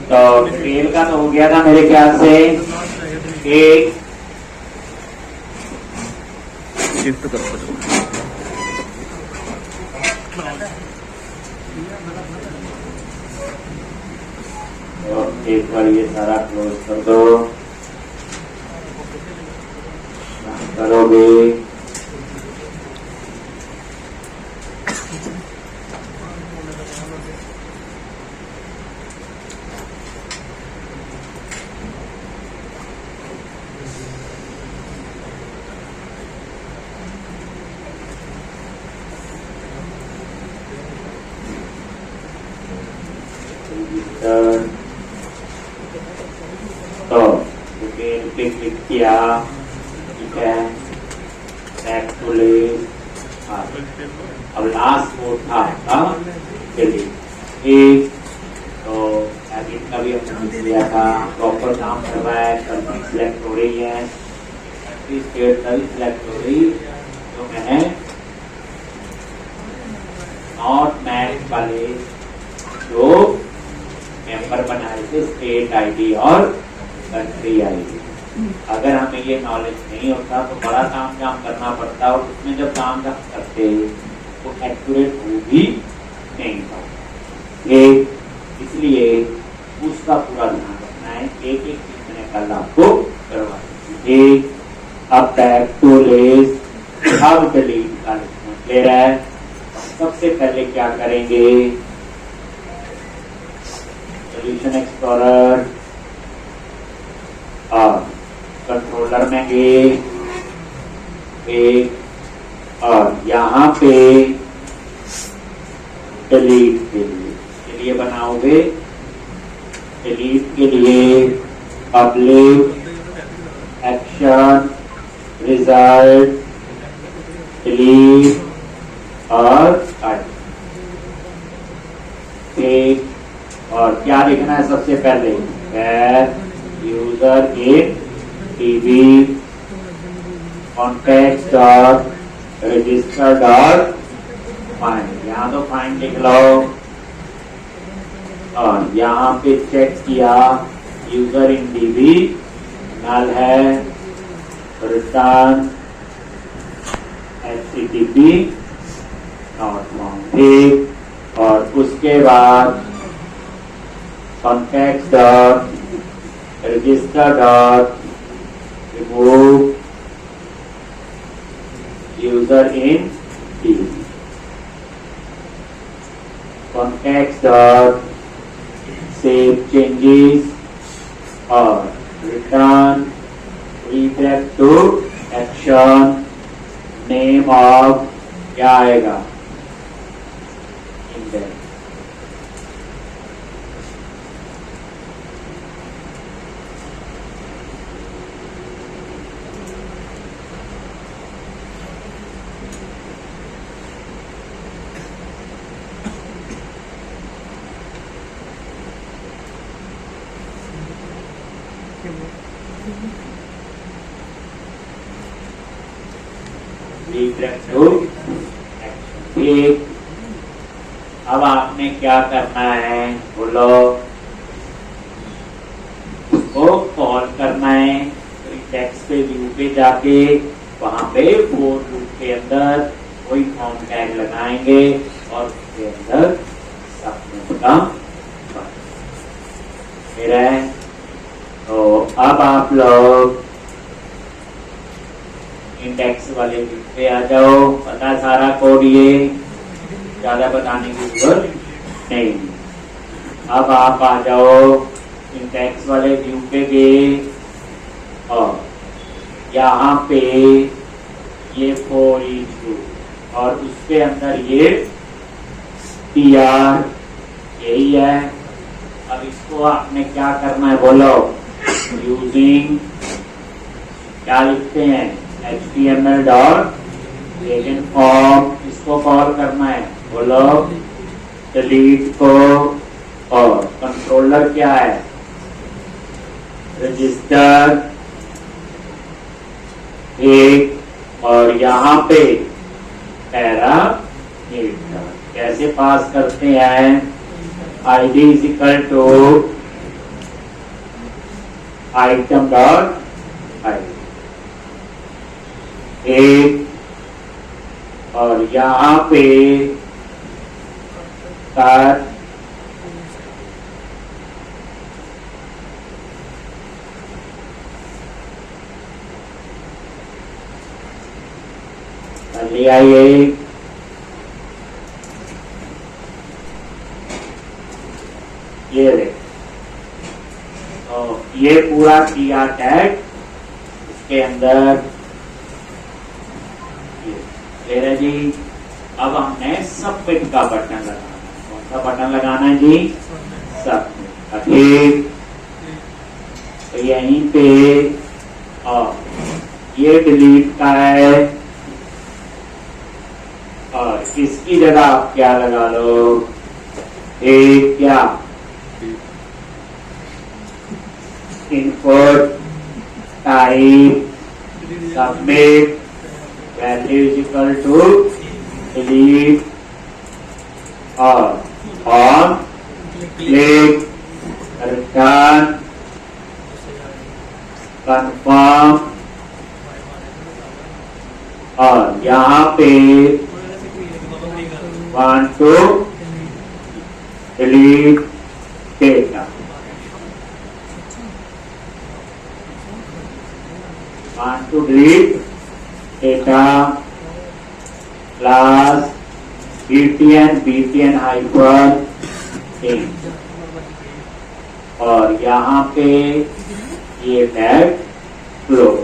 तो ट्रेल का तो हो गया था मेरे ख्याल से। एक शिफ्ट करो तो एक बार ये सारा क्लोज कर दो, करोगे तो पे क्लिक किया, ठीक है, बैक टू लिस्ट। अब लास्ट मोड था चलिए एक, तो एडिट का भी हमने लिया था, प्रॉपर काम कर रहा है, कंट्री सिलेक्ट हो रही है, कंट्री स्टेट का भी सिलेक्ट हो रही, तो मैंने नॉट मैच वाले जो मेंबर बनाए थे स्टेट आईडी और कंट्री आईडी। अगर हमें ये नॉलेज नहीं होता तो बड़ा काम करना पड़ता, और उसमें जब काम करते तो एक्यूरेट हो भी नहीं पाता। इसलिए उसका पूरा ध्यान रखना है, एक एक चीज मैंने कल आपको करवा दी। अब बैक टू लिस्ट, अब डिलीट का ले रहा है। सबसे पहले क्या करेंगे, सॉल्यूशन एक्सप्लोरर और कंट्रोलर में गए और यहाँ पे डिलीट के लिए बनाओगे। डिलीट के लिए पब्लिक एक्शन रिजल्ट डिलीट और और क्या लिखना है सबसे पहले, user in TV contact dot register dot find, यहाँ तो फाइंड लिख लो। और यहाँ पे चेक किया यूजर इन टीवी नल है, रिटर्न HTTP नॉट फाउंड, ठीक। और उसके बाद contact dot register dot remove user in TV, contact dot save changes और return redirect to action, name of क्या आएगा, इंडेक्स। अब आपने क्या करना है, बोलो, उसको कॉल करना है। तो टेक्स्ट पे व्यू पे जाके वहां पे फोर लूप के अंदर कोई फॉर्म टैग लगाएंगे और उसके अंदर सबमिट का फिर है। तो अब आप लोग इंडेक्स वाले व्यू पे आ जाओ, पता सारा कोड, ये ज्यादा बताने की जरूरत नहीं। अब आप आ जाओ इंडेक्स वाले व्यू पे गए और यहाँ पे ये फॉर ईच लूप और उसके अंदर ये tr यही है। अब इसको आपने क्या करना है, बोलो, यूजिंग क्या लिखते हैं, HTML डॉट लेकिन फॉर्म, इसको कॉल करना है, बोलो, डिलीट को। और कंट्रोलर क्या है, रजिस्टर एक, और यहाँ पे पैरामीटर कैसे पास करते हैं, ID is equal to item dot ID, एक, और यहाँ पे कर लिया ये देख, तो ये पूरा किया टैग, इसके अंदर ले रहे जी। अब हमने सबमिट का बटन लगाना है। कौन सा बटन लगाना है जी? सबमिट। ठीक, तो यहीं पे और ये डिलीट का है, और इसकी जगह आप क्या लगा लो, एक क्या input type submit value is equal to delete, और ऑन क्लिक रिटर्न कंफर्म, और यहाँ पे want to delete data, want to delete data class btn hyphen int, और यहाँ पे ये टैग क्लोज।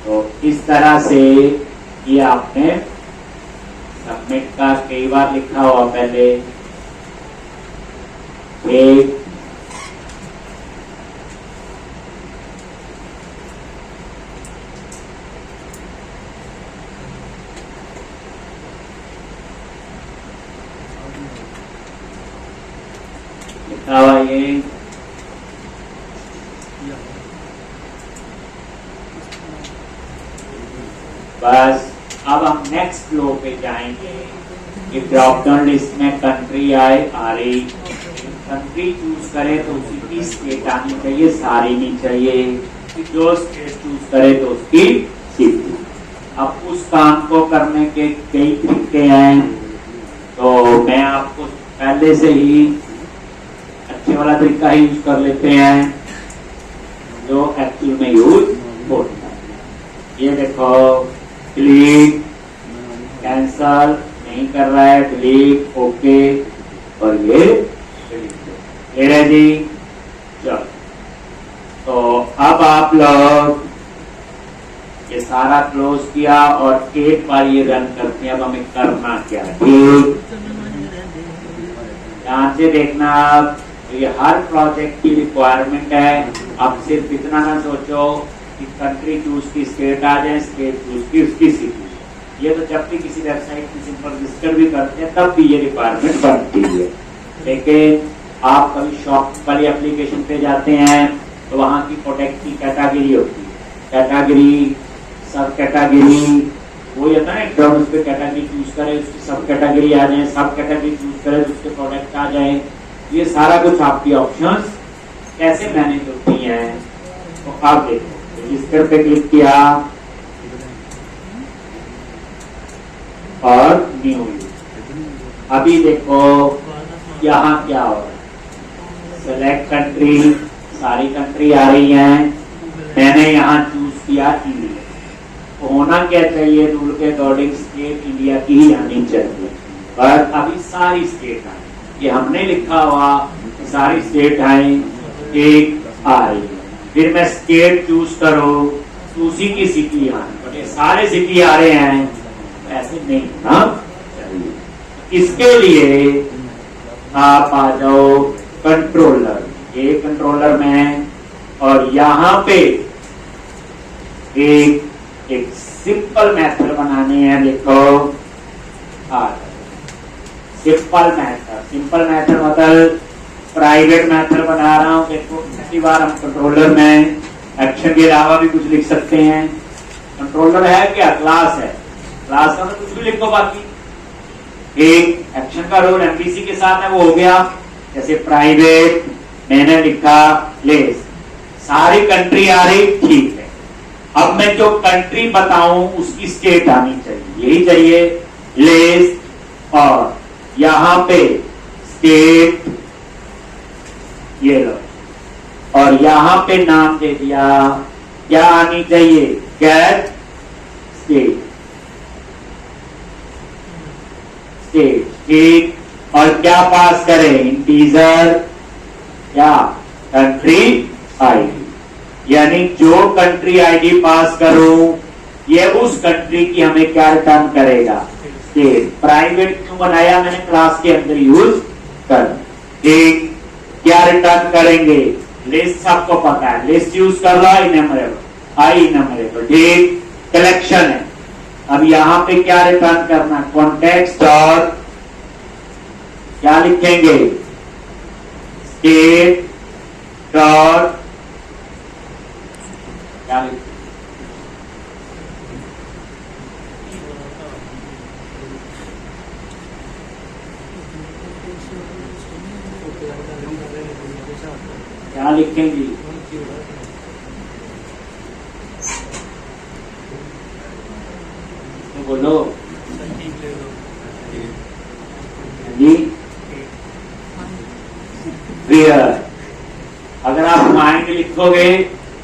तो इस तरह से ये आपने सबमिट का कई बार लिखा हुआ पहले, एक लिखा हुआ ये, बस। अब हम नेक्स्ट फ्लो पे जाएंगे। ये ड्रॉप डाउन लिस्ट में कंट्री आए आ रही, कंट्री चूज करे तो उसी की स्टेट आनी चाहिए, सारी नहीं चाहिए। जो स्टेट चूज करे तो उसकी सिटी। अब उस काम को करने के कई तरीके हैं, तो मैं आपको पहले से ही अच्छे वाला तरीका ही यूज कर लेते हैं जो एक्चुअल में यूज होता है। ये देखो, डिलीट, कैंसल नहीं कर रहा है, डिलीट, ओके, और ये डिलीट ले रहे जी। चलो, तो अब आप लोग ये सारा क्लोज किया और एक बार ये रन करते हैं। अब हमें करना क्या है, ठीक, ध्यान से देखना। तो ये हर प्रोजेक्ट की रिक्वायरमेंट है। आप सिर्फ इतना ना सोचो कि कंट्री चूज की स्टेट आ जाए, स्टेट चूज की उसकी सिटी। ये तो जब भी किसी वेबसाइट की सिंपल रजिस्टर भी करते हैं तब भी ये रिक्वायरमेंट बनती है। लेकिन आप कभी शॉप वाली एप्लीकेशन पे जाते हैं तो वहाँ की प्रोडक्ट की कैटेगरी होती है, कैटेगरी, सब कैटेगरी, वो होता है ना, उस पर कैटेगरी चूज करे उसकी सब कैटेगरी आ जाए, सब कैटेगरी चूज करे तो उसके प्रोडक्ट आ जाए। ये सारा कुछ आपकी ऑप्शंस कैसे मैनेज होती हैं। तो आप देखो, रजिस्टर पे क्लिक किया और न्यू। अभी देखो यहाँ क्या हो रहा है, सेलेक्ट कंट्री, सारी कंट्री आ रही हैं। मैंने यहाँ चूज किया इंडिया, तो होना क्या चाहिए, रूल के अकॉर्डिंग स्टेट इंडिया की ही आनी चाहिए, पर अभी सारी स्टेट आई। ये हमने लिखा हुआ सारी स्टेट आई, एक आ रही है। फिर मैं स्टेट चूज करूं तो उसी की सिटी आनी, बट ये सारे सिटी आ रहे हैं, तो ऐसे नहीं होना चाहिए। इसके लिए आप आ जाओ कंट्रोलर, ये कंट्रोलर में, और यहाँ पे एक सिंपल मेथड बनानी है। देखो, सिंपल मेथड मतलब प्राइवेट मेथड बना रहा हूँ। देखो, पहली बार हम कंट्रोलर में एक्शन के अलावा भी कुछ लिख सकते हैं। कंट्रोलर है क्या, क्लास है, क्लास का तो कुछ भी लिखो बाकी, एक एक्शन का रोल एमबीसी के साथ है वो हो गया। जैसे प्राइवेट मैंने लिखा लेस, सारी कंट्री आ रही, ठीक है। अब मैं जो कंट्री बताऊं उसकी स्टेट आनी चाहिए, यही चाहिए लेस, और यहां पे स्टेट ये लो, और यहां पे नाम दे दिया, क्या आनी चाहिए, गेट स्टेट, स्टेट, ठीक। और क्या पास करें, इंटीजर या कंट्री आईडी, यानी जो कंट्री आईडी पास करूं ये उस कंट्री की हमें क्या रिटर्न करेगा, स्टेट। प्राइवेट क्यों बनाया मैंने, क्लास के अंदर यूज कर, ठीक। क्या रिटर्न करेंगे, लिस्ट सबको पता है, लिस्ट यूज कर लो, आई इनमरेबल, ठीक। कलेक्शन है, अब यहां पे क्या रिटर्न करना, कॉन्टेक्स्ट और क्या लिखेंगे, स्टेट डॉट क्या लिखेंगे, क्या लिखेंगे, तो बोलो जी। क्लियर, अगर आप माइंड लिखोगे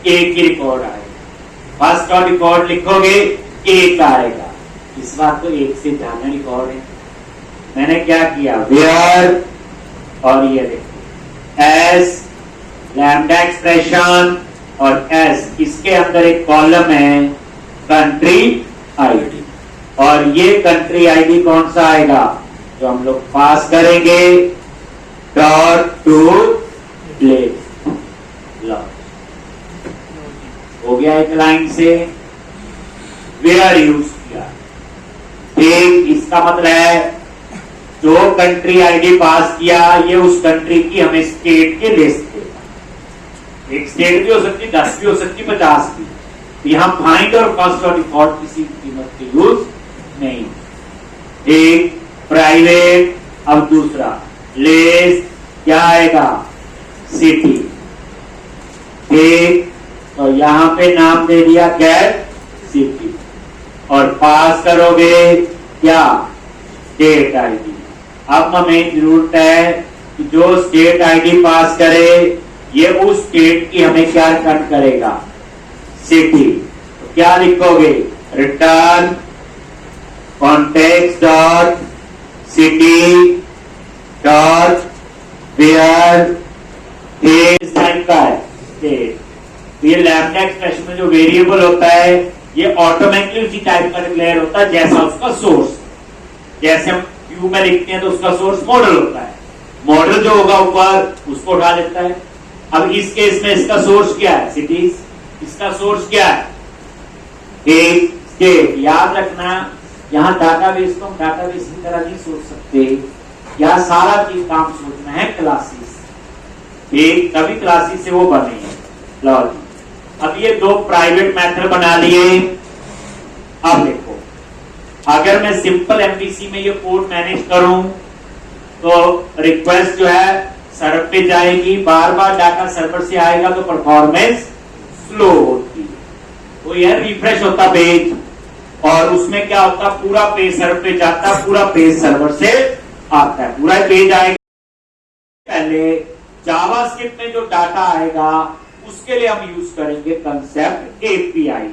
एक ही रिकॉर्ड आएगा, फर्स्ट और रिकॉर्ड लिखोगे एक आएगा, इस बात तो एक से ज्यादा रिकॉर्ड है। मैंने क्या किया, वेयर, और ये देखो एस लैम्डा एक्सप्रेशन, और एस इसके अंदर एक कॉलम है कंट्री आईडी, और ये कंट्री आईडी कौन सा आएगा, जो हम लोग पास करेंगे, डॉट टू प्लेस, हो गया एक लाइन से, वेयर यूज किया, ठीक। इसका मतलब है जो कंट्री आईडी पास किया ये उस कंट्री की हमें स्टेट के लिस्ट देगा, एक स्टेट भी हो सकती, 10 भी हो सकती, 50 भी। तो यहां फाइंड और फर्स्ट और डिफॉल्ट किसी कीमत के यूज नहीं, एक प्राइवेट। अब दूसरा लिस्ट, क्या आएगा, सिटी, ठीक। तो यहां पे नाम दे दिया गेट सिटी, और पास करोगे क्या, स्टेट आईडी। अब हमें जरूरत है कि जो स्टेट आईडी पास करे ये उस स्टेट की हमें क्या रिटर्न करेगा, सिटी। तो क्या लिखोगे, return context dot city dot where, इस टाइप का है स्टेट। ये लैम्डा एक्सप्रेशन में जो वेरिएबल होता है ये ऑटोमेटिकली उसी टाइप का डिक्लेयर होता है जैसा उसका सोर्स। जैसे हम क्यू में लिखते हैं तो उसका सोर्स मॉडल होता है, मॉडल जो होगा ऊपर उसको उठा लेता है। अब इस केस में इसका सोर्स क्या है, सिटीज, इसका सोर्स क्या है, एक स्टेट। याद रखना यहाँ डाटाबेस को हम डाटाबेस की तरह नहीं सोच सकते, यहाँ सारा चीज काम सोचना है क्लासेस, एक तभी क्लासेस से वो बने हैं। लॉजिक, अब ये दो प्राइवेट मेथड बना लिए। अब देखो अगर मैं सिंपल एमवीसी में ये कोड मैनेज करूं तो रिक्वेस्ट जो है सर्वर पे जाएगी, बार बार डाटा सर्वर से आएगा तो परफॉर्मेंस स्लो होती है। तो यह रिफ्रेश होता पेज, और उसमें क्या होता, पूरा पेज सर्वर पे जाता, पूरा पेज सर्वर से आता है, पूरा पेज आएगा। पहले जावास्क्रिप्ट में जो डाटा आएगा उसके लिए हम यूज करेंगे कंसेप्ट एपीआई।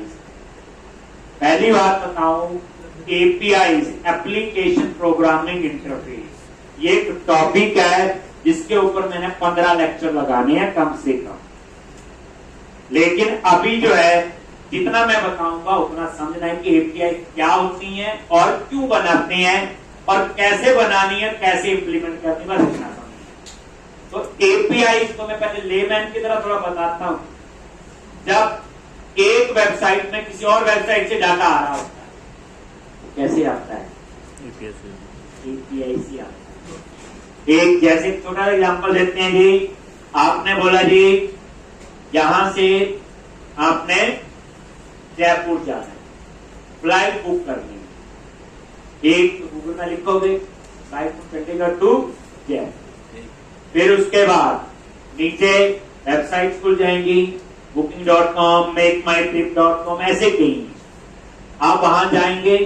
पहली बात बताऊं, एपीआई एप्लीकेशन प्रोग्रामिंग इंटरफेस, ये एक टॉपिक है जिसके ऊपर मैंने 15 लेक्चर लगाने हैं कम से कम। लेकिन अभी जो है जितना मैं बताऊंगा उतना समझना है कि एपीआई क्या होती है और क्यों बनाते हैं और कैसे बनानी है, कैसे इंप्लीमेंट करनी है, बस इतना समझना। तो एपीआई को मैं पहले लेमैन की तरह थोड़ा बताता हूं। जब एक वेबसाइट में किसी और वेबसाइट से डाटा आ रहा होता है तो कैसे आता है, एपीआई से आता है। एक जैसे छोटा एग्जांपल देते हैं जी, आपने बोला जी यहां से आपने जयपुर जाना है, फ्लाइट बुक करनी है। एक गूगल में लिखोगे flight from Chandigarh to Jaipur. फिर उसके बाद नीचे वेबसाइट खुल जाएंगी, booking.com, makemytrip.com, ऐसे कई। आप वहां जाएंगे,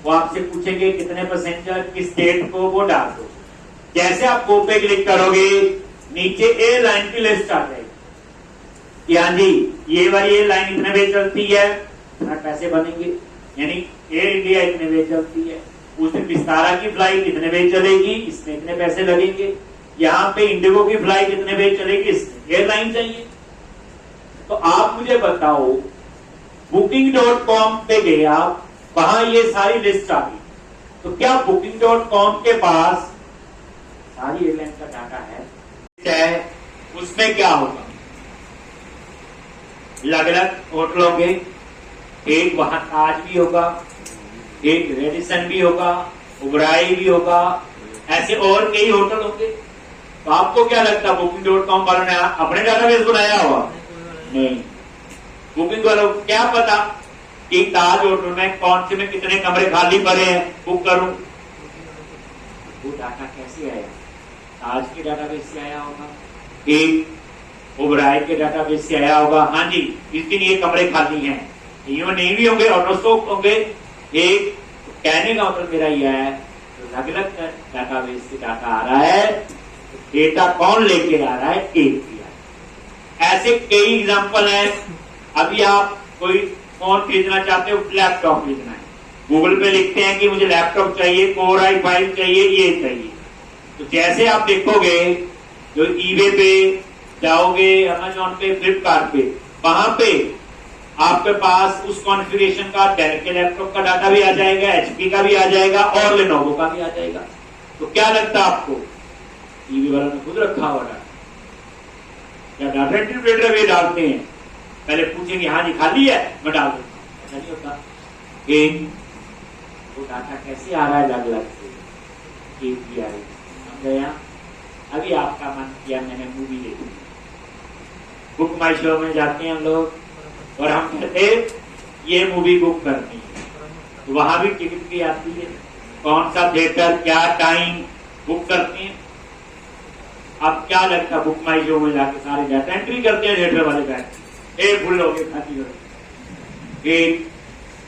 वो आपसे पूछेंगे कितने पैसेंजर, किस डेट को, वो डाल दो। जैसे आप गो पे क्लिक करोगे, नीचे एयरलाइन की लिस्ट आ जाएगी कि हाँ जी ये वाली एयरलाइन इतने बजे चलती है, इतना पैसे बनेंगे। यानी एयर इंडिया इतने बजे चलती है, उस दिन विस्तारा की फ्लाइट इतने बजे चलेगी, इसमें इतने पैसे लगेंगे। यहाँ पे इंडिगो की फ्लाइट इतने बजे चलेगी, इसमें एयरलाइन चाहिए। तो आप मुझे बताओ, booking.com पे गए आप, वहां ये सारी लिस्ट आ गई, तो क्या booking.com के पास सारी एयरलाइन का डाटा है? चाहे उसमें क्या होगा, अलग अलग होटल होंगे, एक वहां ताज भी होगा, एक रेडिसन भी होगा, ओबराई भी होगा, ऐसे और कई होटल होंगे। तो आपको क्या लगता है booking.com वालों ने अपने डाटाबेस बनाया होगा? नहीं। बुकिंग वालों को क्या पता कि ताज होटल में कौन से में कितने कमरे खाली पड़े हैं, बुक करूं? वो डाटा कैसे आया? ताज के डाटाबेस से आया होगा, एक ओबराय के डाटाबेस से आया होगा। हाँ जी, इस दिन ये कमरे खाली हैं, ये नहीं भी होंगे, ऑटोस्टॉक होंगे। एक कहने का मतलब मेरा यह है, अलग अलग डाटाबेस से डाटा आ रहा है, डेटा कौन लेके आ रहा है? API। ऐसे कई एग्जांपल हैं। अभी आप कोई फोन खरीदना चाहते हो, लैपटॉप खरीदना है, गूगल पे लिखते हैं कि मुझे लैपटॉप चाहिए, Core i5 चाहिए, ये चाहिए। तो जैसे आप देखोगे, जो eBay पे जाओगे, Amazon पे, फ्लिपकार्ट पे, वहां पे आपके पास उस कॉन्फ़िगरेशन का डेल के लैपटॉप का डाटा भी आ जाएगा, HP का भी आ जाएगा और लेनोवो का भी आ जाएगा। तो क्या लगता है आपको, eBay वालों ने खुद रखा हुआ डाटा? क्या डाटा इंटरप्रेटर वे डालते हैं, पहले पूछेंगे हाँ जी खाली है, मैं डाल दूंगा? ऐसा नहीं होता। वो डाटा कैसे आ रहा है अलग अलग से? API। समझा? अभी आपका मन किया मैंने मूवी देखी, बुक माई शो में जाते हैं हम लोग और हम कहते ये मूवी बुक करनी है, तो वहां भी टिकट की आती है, कौन सा थिएटर, क्या टाइम, बुक करते हैं। अब क्या लगता है, बुक माई शो में जाके सारे डाटा एंट्री करते हैं, थिएटर वाले बैठ फुल हो गए खाती।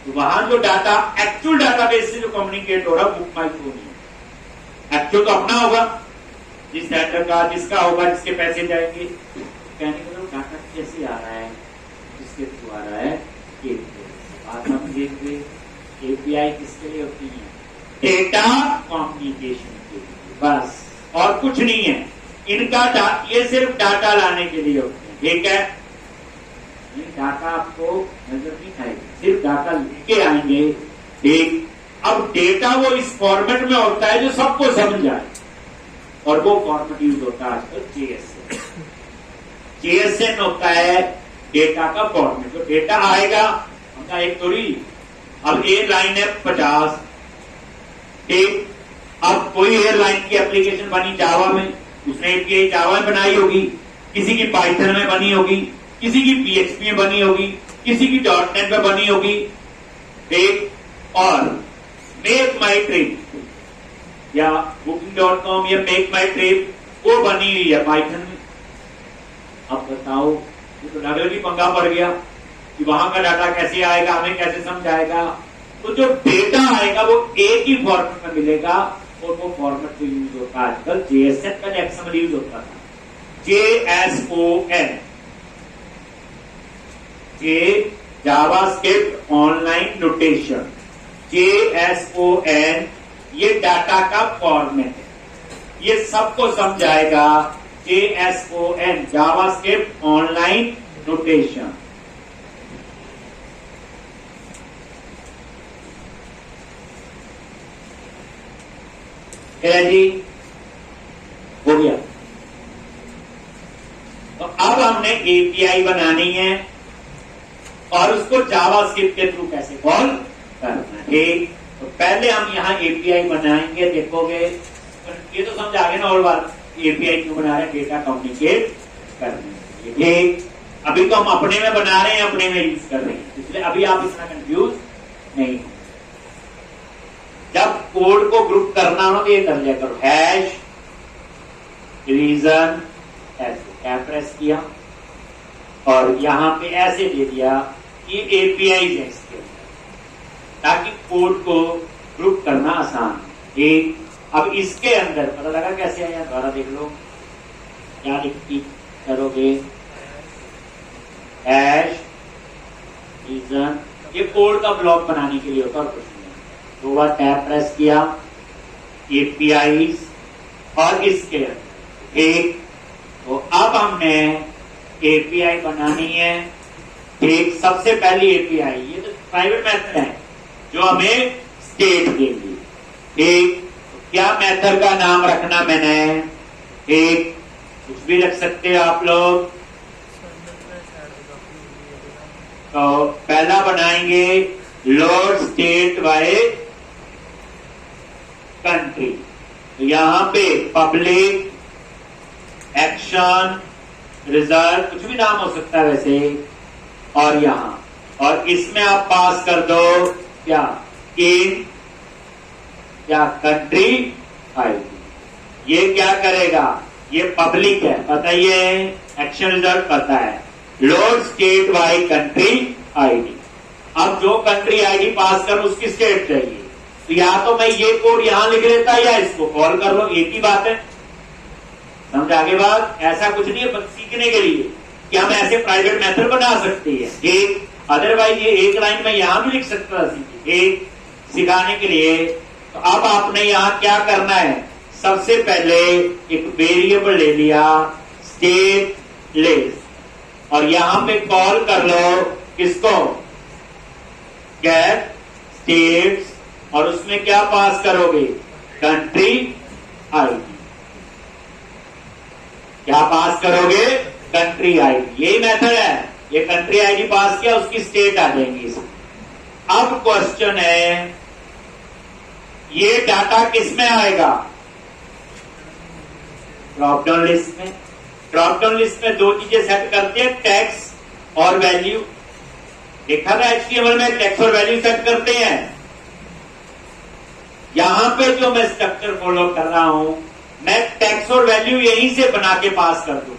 तो वहां जो डाटा एक्चुअल डाटाबेस से जो कम्युनिकेट हो रहा है, बुक माई शो नहीं। एक्चुअल तो अपना होगा, जिस थिएटर का जिसका होगा, जिसके पैसे जाएंगे। कहने का मतलब डाटा कैसे आ रहा है, किसके थ्रू आ रहा है? API किसके लिए होती है? डेटा कम्युनिकेशन के लिए, बस और कुछ नहीं है। इनका ये सिर्फ डाटा लाने के लिए होते हैं, ठीक है? डाटा आपको नजर नहीं आएगा, सिर्फ डाटा लेके आएंगे। ठीक, अब डेटा वो इस फॉर्मेट में होता है जो सबको समझ आए, और वो फॉर्मेट यूज होता है आजकल JSN। JSN होता है डेटा का फॉर्मेट। तो डेटा आएगा हमका एक थोड़ी, अब एयरलाइन है 50, ठीक, अब कोई एयरलाइन की एप्लीकेशन बनी जावा में, उसने API जावा में बनाई होगी, किसी की पाइथन में बनी होगी, किसी की PHP में बनी होगी, किसी की .NET में बनी होगी, ठीक। और मेक माई ट्रिप या booking.com या मेक माई ट्रिप वो बनी हुई है पाइथन में। अब बताओ, ये तो नगल की पंगा पड़ गया कि वहां का डाटा कैसे आएगा, हमें कैसे समझाएगा? तो जो डेटा आएगा वो एक ही फॉर्मेट में मिलेगा, और वो फॉर्मेट जो यूज होता है आजकल JSN का XML यूज होता था, JSON, JavaScript online notation, JSON, ये डाटा का फॉर्मेट है, ये सबको समझाएगा। JSON, JavaScript online notation. जी हो गया। तो अब हमने API बनानी है और उसको जावास्क्रिप्ट के थ्रू कैसे कॉल करना है, ठीक। तो पहले हम यहाँ API बनाएंगे, देखोगे ये तो समझ आ गया ना। और बार API क्यों बना रहे हैं? डेटा कम्युनिकेट करने के लिए, ठीक। अभी तो हम अपने में बना रहे हैं, अपने में यूज कर रहे हैं, इसलिए अभी आप इतना कंफ्यूज नहीं हो। जब कोड को ग्रुप करना हो तो ये कर लिया करो, हैश रीजन ऐसे क्या प्रेस किया और यहां पे ऐसे दे दिया कि एपीआई है इसके अंदर, ताकि कोड को ग्रुप करना आसान है। ठीक, अब इसके अंदर पता लगा कैसे आया, दोबारा देख लो क्या लिखती करोगे, हैश रीजन, ये कोड का ब्लॉक बनाने के लिए होता है और कुछ नहीं। 2 बार टैब प्रेस किया, एपीआई और इसके अंदर एक, तो अब हमने एपीआई बनानी है। ठीक, सबसे पहली एपीआई, ये तो प्राइवेट मेथड है जो हमें स्टेट देंगी। ठीक, क्या मेथड का नाम रखना मैंने, ठीक, कुछ भी रख सकते हो आप लोग। तो पहला बनाएंगे लोड स्टेट बाय कंट्री, तो यहां पे पब्लिक एक्शन रिजल्ट, कुछ भी नाम हो सकता है वैसे, और यहां, और इसमें आप पास कर दो क्या, इन क्या कंट्री आईडी। ये क्या करेगा, ये पब्लिक है, बताइए, एक्शन रिजल्ट पता है, load state by country ID. अब जो कंट्री आईडी पास करो उसकी स्टेट चाहिए, तो या तो मैं ये कोड यहां लिख लेता या इसको कॉल कर लो, एक ही बात है। समझ आगे बात, ऐसा कुछ नहीं है सीखने के लिए कि हम ऐसे प्राइवेट मेथड बना सकते हैं। एक अदरवाइज ये एक लाइन में यहां भी लिख सकता था, एक सिखाने के लिए। तो अब आपने यहां क्या करना है, सबसे पहले एक वेरिएबल ले लिया स्टेट लेस, और यहां पे कॉल कर लो किसको, गेट स्टेट्स, और उसमें क्या पास करोगे, कंट्री आईडी। क्या पास करोगे, कंट्री आईडी, यही मेथड है। ये कंट्री आईडी पास किया, उसकी स्टेट आ जाएंगी इसमें। अब क्वेश्चन है, ये डाटा किस में आएगा, ड्रॉप डाउन लिस्ट में। ड्रॉप डाउन लिस्ट में 2 चीजें सेट करते हैं, टेक्स और वैल्यू। देखा था एचटीएमएल में टेक्स और वैल्यू सेट करते हैं। यहां पे जो मैं स्ट्रक्चर फॉलो कर रहा हूं, मैं टेक्स और वैल्यू यहीं से बना के पास कर दूं,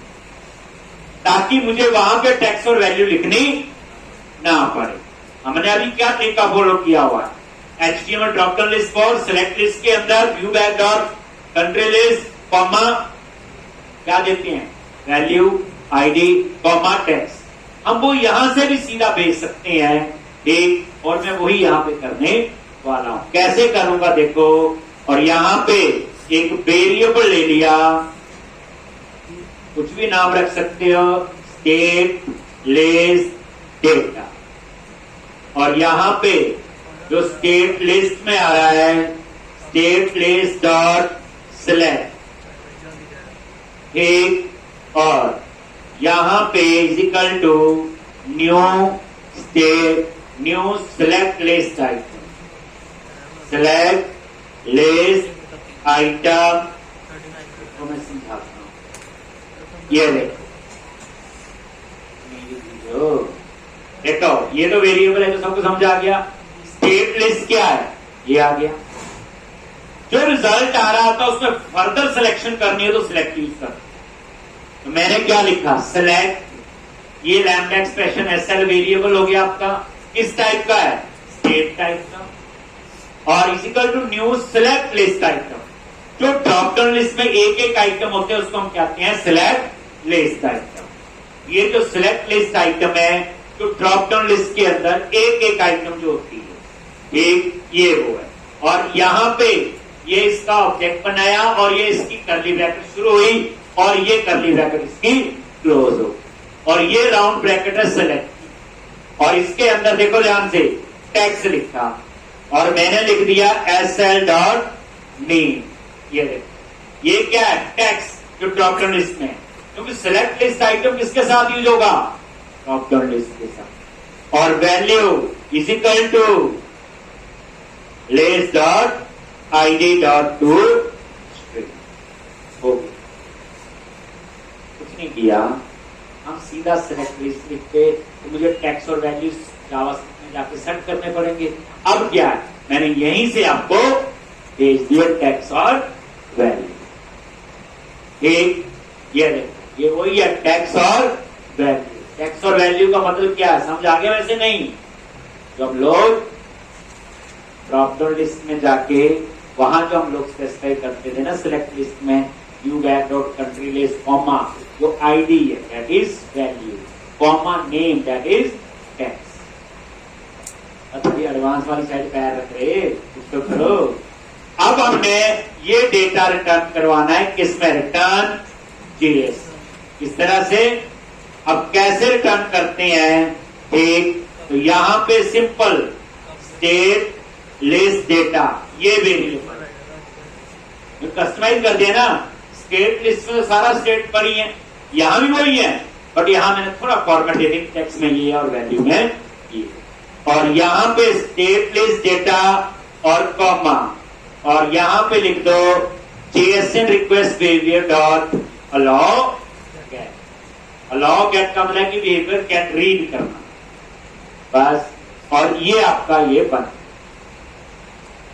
ताकि मुझे वहां पे टेक्स और वैल्यू लिखनी ना पड़े। हमने अभी क्या तरीका फॉलो किया हुआ है, HTML drop down list for select list के अंदर view back dot country list comma क्या देते हैं, वैल्यू आईडी कॉमा टेक्स। हम वो यहां से भी सीधा भेज सकते हैं, ठीक, और मैं वही यहां पे करने वाला हूं। कैसे करूंगा देखो, और यहां पे एक वेरिएबल ले लिया, कुछ भी नाम रख सकते हो, स्टेट लेस डेटा, और यहां पे जो स्टेट लिस्ट में आ रहा है स्टेट लिस्ट डॉट सिलेक्ट, ठीक, और यहां पे is equal to new state new select list item, select list item, तो मैं समझाता हूं। ये देखो, ये तो वेरिएबल है, तो सबको समझ आ गया। स्टेट लिस्ट क्या है, ये आ गया। जो रिजल्ट आ रहा था उसमें फर्दर सिलेक्शन करनी है तो सिलेक्ट यूज कर, तो मैंने क्या लिखा, सिलेक्ट, ये लैम्डा एक्सप्रेशन एसएल वेरिएबल हो गया आपका, किस टाइप का है, स्टेट टाइप का, और is equal to new select list item. जो ड्रॉप डाउन लिस्ट में एक एक आइटम होते हैं उसको हम कहते हैं सिलेक्ट लिस्ट आइटम। ये जो सिलेक्ट लिस्ट आइटम है, जो ड्रॉप डाउन लिस्ट के अंदर एक एक आइटम जो होती है, एक ये वो है, और यहां पे ये इसका ऑब्जेक्ट बनाया, और ये इसकी कर्ली ब्रैकेट शुरू हुई, और ये कर्ली ब्रैकेट इसकी क्लोज हो, और ये राउंड ब्रैकेट है सिलेक्ट, और इसके अंदर देखो ध्यान से टेक्स्ट लिखा, और मैंने लिख दिया एसएल डॉट नेम। ये देखो, ये क्या है, टेक्स्ट जो ड्रॉप डाउन लिस्ट में, क्योंकि सिलेक्ट लिस्ट आइटम किसके साथ यूज होगा, ड्रॉप डाउन लिस्ट के साथ, और value is equal to list dot ID dot to string हो गया। कुछ नहीं किया, हम सीधा सिलेक्ट लिस्ट लिखते, तो मुझे टेक्स्ट और वैल्यूज जावास्क्रिप्ट में जाके सेट करने पड़ेंगे। अब क्या है, मैंने यहीं से आपको भेज दिया टैक्स और वैल्यू। ठीक, ये वही है टैक्स और वैल्यू। टैक्स और वैल्यू का मतलब क्या है, समझ आ गया? वैसे नहीं, जो हम लोग ड्रॉप डाउन लिस्ट में जाके वहां जो हम लोग स्पेसिफाई करते थे ना सिलेक्ट लिस्ट में, you back dot country list comma जो आईडी है that is value, comma name that is tax. थोड़ी एडवांस वाली साइड पैर रख रहे, कुछ तो करो। अब हमने ये डेटा रिटर्न करवाना है, किसमें? Return GS. किस तरह से? अब कैसे रिटर्न करते हैं? ठीक, तो यहां पे सिंपल स्टेट लिस्ट डेटा, ये वेरिएबल कस्टमाइज कर दिया ना। स्टेट लिस्ट में तो सारा स्टेट पर ही है, यहां भी वही है, बट यहां मैंने थोड़ा फॉर्मेट दे दी, टेक्स्ट में ये और वैल्यू में ये। और यहां पे स्टेट लिस्ट डेटा और कॉमा, और यहां पे लिख दो JSN request behaviour dot allow get. Allow get का मतलब कि बिहेवियर कैन रीड करना, बस। और ये आपका ये बन।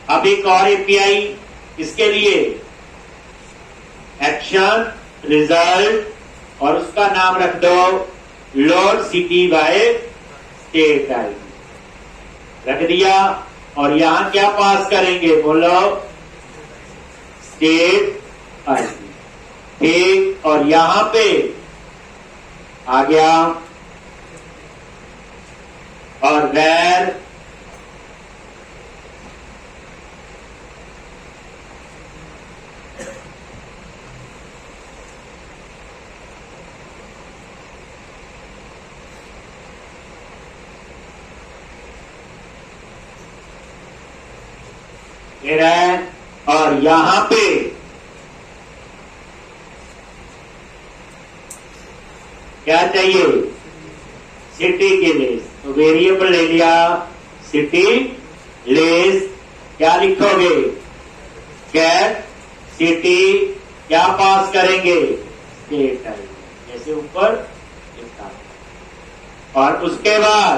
अब एक और एपीआई इसके लिए, एक्शन रिजल्ट, और उसका नाम रख दो load city by state ID, रख दिया। और यहां क्या पास करेंगे, बोलो? State ID. ठीक, और यहां पे आ गया, और वेर है, और यहां पे क्या चाहिए? सिटी की लिस्ट। तो वेरिएबल ले लिया सिटी लिस्ट, क्या लिखोगे? कैट सिटी, क्या पास करेंगे? स्टेट आईडी, जैसे ऊपर लिखा। और उसके बाद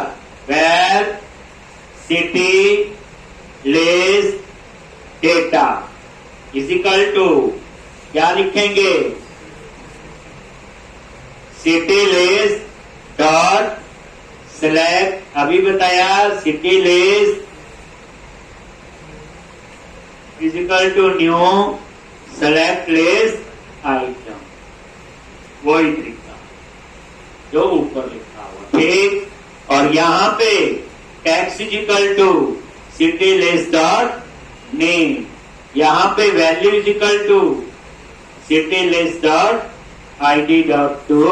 where city list data is equal to, क्या लिखेंगे? सिटी लिस्ट डॉट सिलेक्ट, अभी बताया city list is equal to new select list item, वही तरीका जो ऊपर लिखा हुआ। ठीक, और यहां पे text is equal to city list dot name, यहां पे value is equal to city list dot ID dot to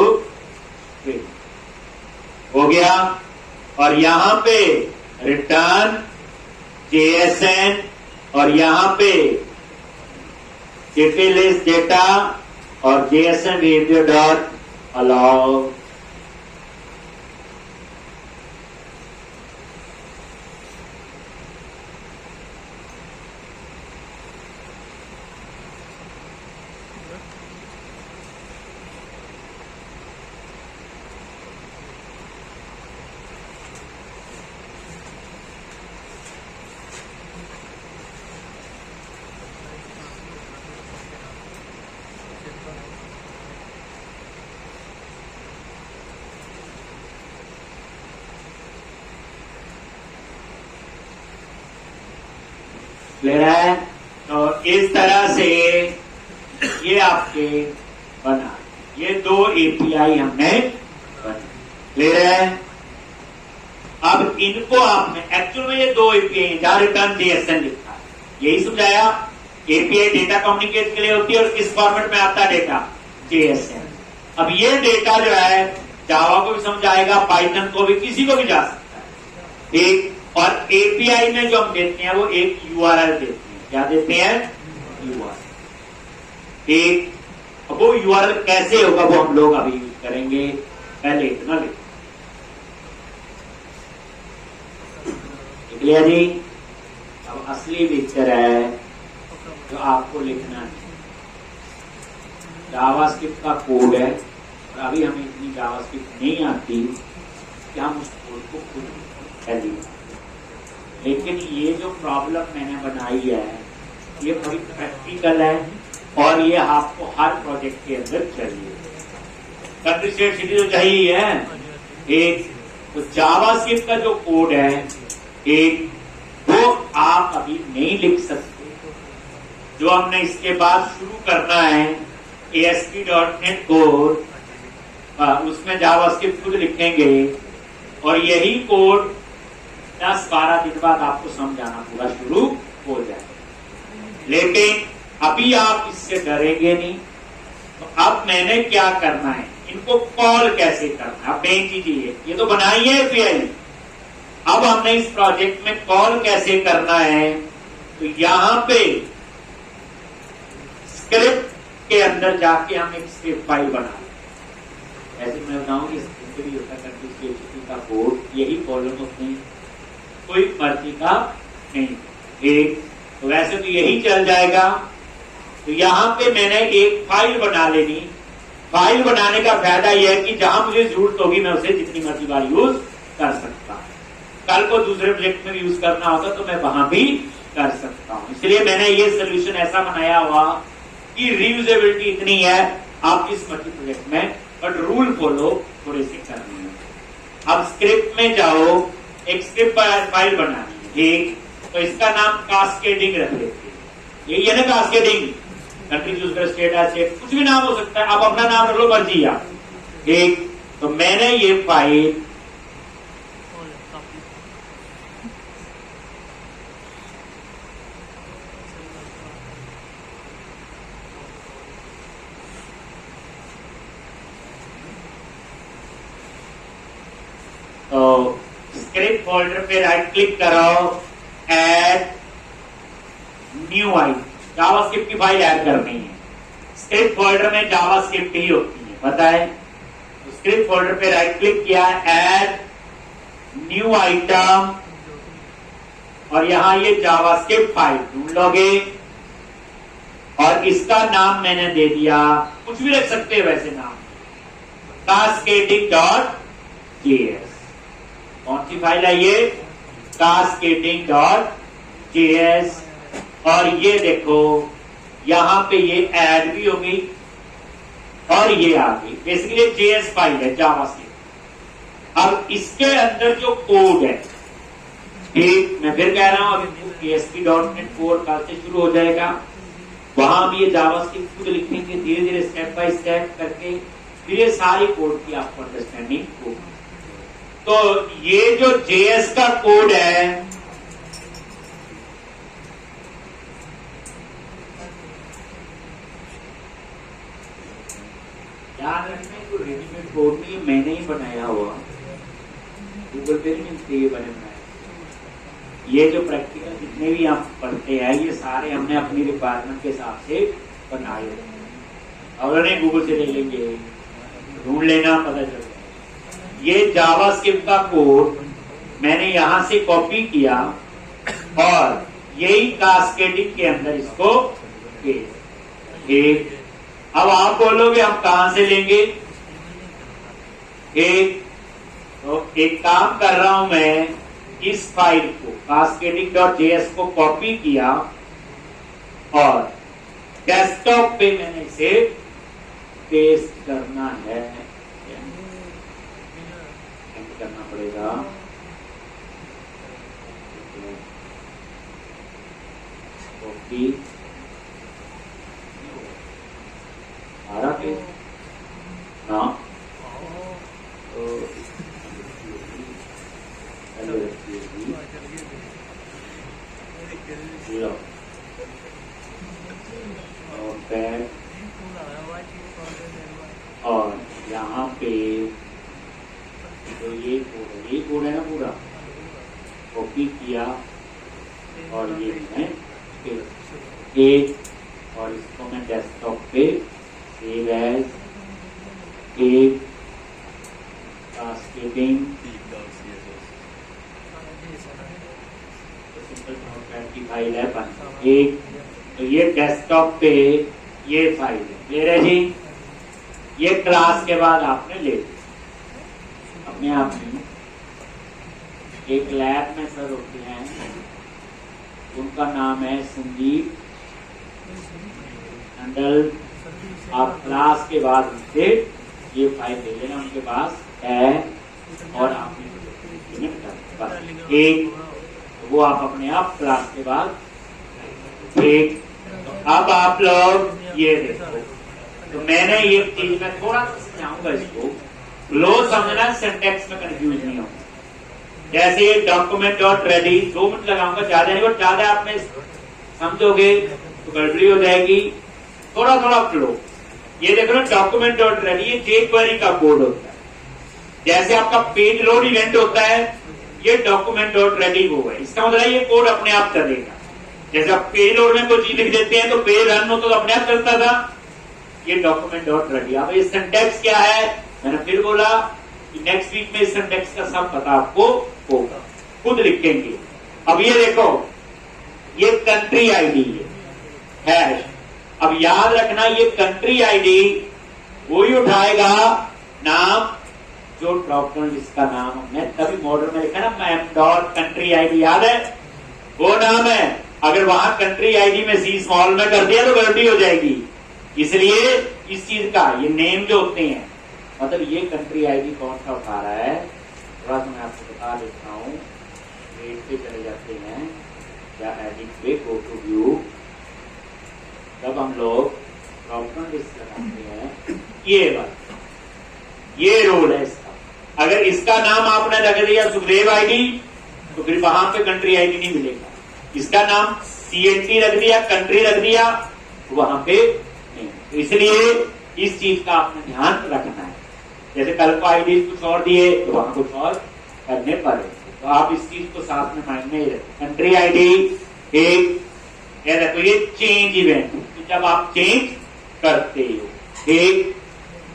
हो गया। और यहां पे रिटर्न JSN, और यहां पे सिटी लिस्ट डेटा और JSN behaviour dot allow. Clear है? तो इस तरह से ये आपके बना, ये दो एपीआई हमने बना। क्लियर है? अब इनको आपने एक्चुअल में ये दो एपीआई जहां रिटर्न JSN लिखा है, यही समझाया। एपीआई डेटा कम्युनिकेट के लिए होती है, और किस फॉर्मेट में आता है डेटा? JSN। अब ये डेटा जो है जावा को भी समझाएगा, पाइथन को भी, किसी को भी जा सकता है। ठीक, और एपीआई में जो हम देते हैं वो एक URL देते हैं। क्या देते हैं? URL। ठीक, अब वो URL कैसे होगा वो हम लोग अभी यूज करेंगे, पहले इतना लिख लिया जी। अब असली पिक्चर है जो आपको लिखना है, जावास्क्रिप्ट का कोड है, और अभी हमें इतनी जावास्क्रिप्ट नहीं आती कि हम उस कोड को खुद लिखें। लेकिन ये जो प्रॉब्लम मैंने बनाई है ये बड़ी प्रैक्टिकल है और ये आपको हर प्रोजेक्ट के अंदर चाहिए। कंट्री स्टेट सिटी तो चाहिए है एक। तो जावास्क्रिप्ट का जो कोड है एक, वो आप अभी नहीं लिख सकते। जो हमने इसके बाद शुरू करना है ASP.NET कोड, उसमें जावास्क्रिप्ट खुद लिखेंगे और यही कोड 10-12 दिन बाद आपको समझाना पूरा शुरू हो जाए। लेकिन अभी आप इससे डरेंगे नहीं। तो अब मैंने क्या करना है, इनको कॉल कैसे करना है। अब मेन चीज ये तो बनाई है API। अब हमने इस प्रोजेक्ट में कॉल कैसे करना है, तो यहां पे स्क्रिप्ट के अंदर जाके हम एक स्क्रिप्ट फाइल बना, ऐसे मैं बताऊंगी का कोड, यही कॉलम उसमें कोई मर्जी का नहीं एक। तो वैसे तो यही चल जाएगा। तो यहां पे मैंने एक फाइल बना लेनी। फाइल बनाने का फायदा यह है कि जहां मुझे जरूरत होगी मैं उसे जितनी मर्जी बार यूज कर सकता हूं। कल को दूसरे प्रोजेक्ट में यूज करना होगा तो मैं वहां भी कर सकता हूं। इसलिए मैंने ये सोल्यूशन ऐसा बनाया हुआ कि रीयूजेबिलिटी इतनी है आप इस मल्टी प्रोजेक्ट में, बट रूल फॉलो थोड़े से करनी है। अब स्क्रिप्ट में जाओ, एक स्क्रिप्ट फाइल बनानी है एक, तो इसका नाम कास्केडिंग रख लेते हैं। यही है ना कास्केडिंग, कंट्री चूज कर, स्टेट है स्टेट, कुछ भी नाम हो सकता है, आप अपना नाम रख लो मर्जी आप एक। तो मैंने ये फाइल तो स्क्रिप्ट फोल्डर पे राइट क्लिक करो, ऐड न्यू आई, जावास्क्रिप्ट की फाइल ऐड करनी है। स्क्रिप्ट फोल्डर में जावास्क्रिप्ट ही होती है, पता है। तो स्क्रिप्ट फोल्डर पे राइट क्लिक किया, ऐड न्यू आइटम, और यहां ये जावास्क्रिप्ट फाइल ढूंढ लोगे और इसका नाम मैंने दे दिया, कुछ भी रख सकते हैं वैसे नाम, cascading.js। कौन सी फाइल है ये, cascading.js। और ये देखो यहां पे ये ऐड भी हो गई और ये आ गई। बेसिकली JS फाइल है जावास्क्रिप्ट। अब इसके अंदर जो कोड है, ठीक मैं फिर कह रहा हूं अभी ASP.NET कोड कल से शुरू हो जाएगा, वहां भी ये जावास्क्रिप्ट खुद लिखेंगे धीरे धीरे स्टेप बाय स्टेप करके, फिर ये सारी कोड की आपको अंडरस्टैंडिंग होगी। तो ये जो JS का कोड है, याद रखना कोई रेडीमेड कोड नहीं, मैंने ही बनाया हुआ, गूगल पे नहीं मिलते ये बने बनाए। ये जो प्रैक्टिकल जितने भी आप पढ़ते हैं ये सारे हमने अपनी रिक्वायरमेंट के हिसाब से बनाए। अगर नहीं गूगल से ले लेंगे, ढूंढ लेना, पता चल। ये जावास्क्रिप्ट का कोड मैंने यहां से कॉपी किया और यही कास्केडिंग के अंदर इसको एक। अब आप बोलोगे हम कहां से लेंगे, एक तो एक काम कर रहा हूं मैं, इस फाइल को cascading.js को कॉपी किया और डेस्कटॉप पे मैंने इसे पेस्ट करना है, करना पड़ेगा। कॉपी आ रहा है ना, तो लो और बैक, और यहाँ पे तो ये कोड है ना पूरा, कॉपी किया और ये मैं एक, और इसको मैं डेस्कटॉप पे सेव एज एक कास्केडिंग की फाइल है एक। तो ये डेस्कटॉप पे ये फाइल है, ले रहे जी, ये क्लास के बाद आपने ले लिया अपने आप में। एक लैब में सर होते हैं, उनका नाम है संजीव मंडल। आप क्लास के बाद उनसे ये फाइल ले लेना, उनके पास है और आप पेमेंट कर बस एक, वो आप अपने आप क्लास के बाद एक। तो अब आप लोग ये देखो, तो मैंने ये चीज में थोड़ा सा समझाऊंगा इसको, लो समझना, सिंटेक्स में कंफ्यूज नहीं होगा। जैसे ये डॉक्यूमेंट डॉट रेडी, 2 मिनट लगाऊंगा, ज्यादा नहीं, और ज्यादा आप में समझोगे तो गड़बड़ी हो जाएगी। थोड़ा थोड़ा फ्लो। ये देखो ना, डॉक्यूमेंट डॉट रेडी, ये jQuery का कोड होता है। जैसे आपका पेज लोड इवेंट होता है, ये डॉक्यूमेंट डॉट रेडी वो है। इसका मतलब ये कोड अपने आप चलेगा। जैसे आप पेज लोड में कोई चीज लिख देते हैं तो पेज रन हो तो अपने आप चलता था, ये डॉक्यूमेंट डॉट रेडी। अब ये सिंटेक्स क्या है, मैंने फिर बोला कि नेक्स्ट वीक में इस सिंटेक्स का सब पता आपको होगा, खुद लिखेंगे। अब ये देखो, ये कंट्री आईडी है हैश। अब याद रखना, ये कंट्री आईडी वही उठाएगा नाम जो ड्रॉप डाउन जिसका नाम हमने तभी मॉडल में लिखा ना, मैम डॉट कंट्री आईडी, याद है वो नाम है। अगर वहां कंट्री आईडी में सी स्मॉल में कर दिया तो गलती हो जाएगी। इसलिए इस चीज का ये नेम जो होते हैं, मतलब ये कंट्री आईडी कौन सा उठा रहा है, थोड़ा सा मैं आपको बता देता हूँ। पेज पे चले जाते हैं या एडिट पे, गो टू व्यू, जब हम लोग ड्रॉप डाउन लिस्ट लगाते हैं, ये बात, ये रोल है इसका। अगर इसका नाम आपने रख दिया सुखदेव आईडी, तो फिर वहां पे कंट्री आईडी नहीं मिलेगा। इसका नाम CNT रख दिया, कंट्री रख दिया, वहां पे नहीं। इसलिए इस चीज का आपने ध्यान रखना है। जैसे कल को आईडी कुछ और दिए तो वहां कुछ और करने पड़े, तो आप इस चीज को साथ में माइंड में रखें। कंट्री आईडी एक, ये देखो ये चेंज इवेंट, जब आप चेंज करते हो एक,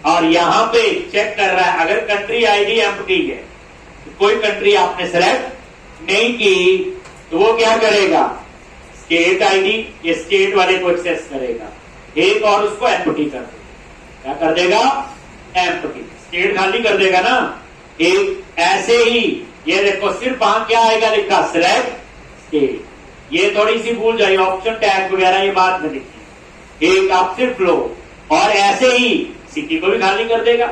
और यहां पे चेक कर रहा है अगर कंट्री आईडी एम्प्टी है, तो कोई कंट्री आपने सेलेक्ट नहीं की, तो वो क्या करेगा, स्टेट आईडी, ये स्टेट वाले को एक्सेस करेगा एक, और उसको एम्प्टी कर देगा। क्या कर देगा, एम्प्टी, स्टेट खाली कर देगा ना एक। ऐसे ही ये देखो, सिर्फ वहां क्या आएगा लिखा, सिलेक्ट स्टेट। ये थोड़ी सी भूल जाइए, ऑप्शन टैग वगैरह ये बात में लिखी एक, आप सिर्फ लो, और ऐसे ही सिटी को भी खाली कर देगा।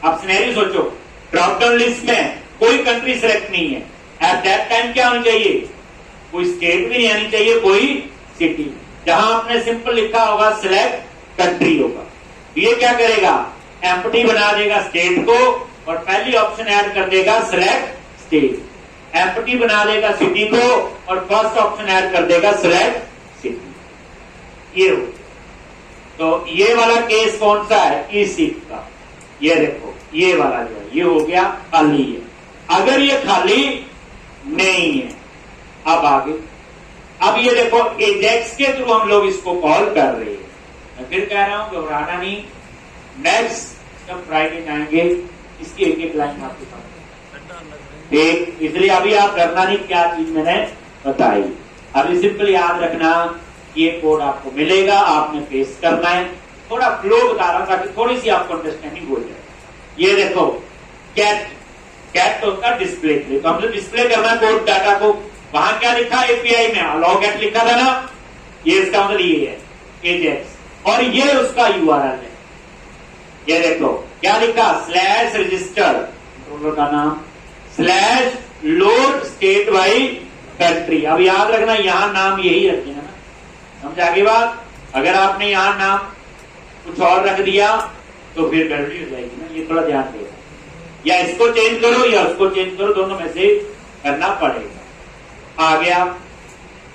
आप सिनेरियो सोचो, ड्रॉप डाउन लिस्ट में कोई कंट्री सिलेक्ट नहीं है, एट दैट टाइम क्या होनी चाहिए, कोई स्टेट भी नहीं आनी चाहिए, कोई सिटी। जहां आपने सिंपल लिखा होगा सिलेक्ट कंट्री होगा, ये क्या करेगा, एम्प्टी बना देगा स्टेट को, और पहली ऑप्शन ऐड कर देगा सिलेक्ट स्टेट। एम्प्टी बना देगा सिटी को, और फर्स्ट ऑप्शन ऐड कर देगा सिलेक्ट सिटी। ये हो, तो ये वाला केस कौन सा है, इस सीट का। ये देखो, ये वाला जो है ये हो गया खाली है। अगर ये खाली नहीं है, अब आगे, अब ये देखो एजेक्स के थ्रू हम लोग इसको कॉल कर रहे हैं। मैं फिर कह रहा हूं, घबराना नहीं, नेक्स्ट जब फ्राइडे जाएंगे इसकी एक एक लाइन आपके साथ एक, इसलिए अभी आप डरना नहीं क्या चीज मैंने बताई। अभी सिंपल याद रखना, ये कोड आपको मिलेगा, आपने फेस करना है। थोड़ा फ्लो बता रहा था कि थोड़ी सी आपको अंडरस्टैंडिंग हो जाए। ये देखो, कैट, कैट होता है डिस्प्ले के लिए, तो हमने डिस्प्ले करना कोड डाटा को। वहां क्या लिखा, एपीआई में अलाउ गेट लिखा था ना, ये इसका मतलब ये है एजेक्स, और ये उसका यूआरएल है। ये देखो क्या लिखा, स्लैश रजिस्टर कंट्रोलर का नाम, slash load state by country. अब याद रखना, यहां नाम यही रखेगा ना, समझ आगे बात। अगर आपने यहां नाम कुछ और रख दिया तो फिर गड़बड़ी हो जाएगी ना, ये थोड़ा ध्यान देगा। या इसको चेंज करो या उसको चेंज करो, दोनों में से करना पड़ेगा। आ गया,